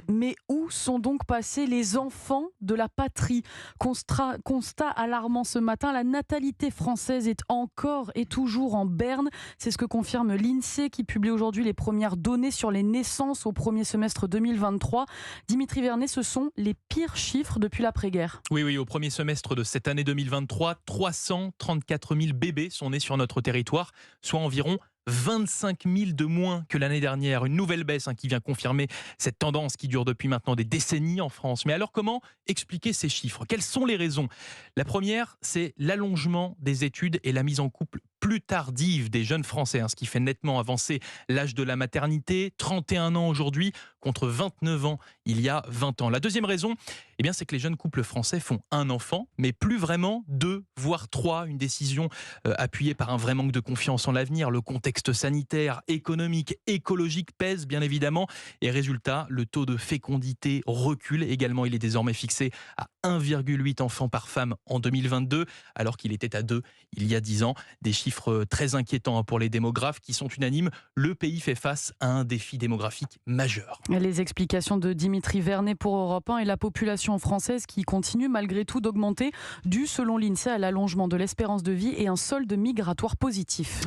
Mais où sont donc passés les enfants de la patrie ? Constat alarmant ce matin, la natalité française est encore et toujours en berne. C'est ce que confirme l'INSEE qui publie aujourd'hui les premières données sur les naissances au premier semestre 2023. Dimitri Vernet, ce sont les pires chiffres depuis l'après-guerre. Oui, au premier semestre de cette année 2023, 334 000 bébés sont nés sur notre territoire, soit environ 25 000 de moins que l'année dernière. Une nouvelle baisse qui vient confirmer cette tendance qui dure depuis maintenant des décennies en France. Mais alors comment expliquer ces chiffres ? Quelles sont les raisons ? La première, c'est l'allongement des études et la mise en couple plus tardive des jeunes Français, ce qui fait nettement avancer l'âge de la maternité. 31 ans aujourd'hui contre 29 ans il y a 20 ans. La deuxième raison, c'est que les jeunes couples français font un enfant, mais plus vraiment 2, voire 3. Une décision appuyée par un vrai manque de confiance en l'avenir. Le contexte sanitaire, économique, écologique pèse bien évidemment. Et résultat, le taux de fécondité recule également. Il est désormais fixé à 1,8 enfants par femme en 2022, alors qu'il était à 2 il y a 10 ans. Des chiffres très inquiétants pour les démographes qui sont unanimes. Le pays fait face à un défi démographique majeur. Les explications de Dimitri Vernet pour Europe 1 et la population française qui continue malgré tout d'augmenter, dû selon l'INSEE à l'allongement de l'espérance de vie et un solde migratoire positif.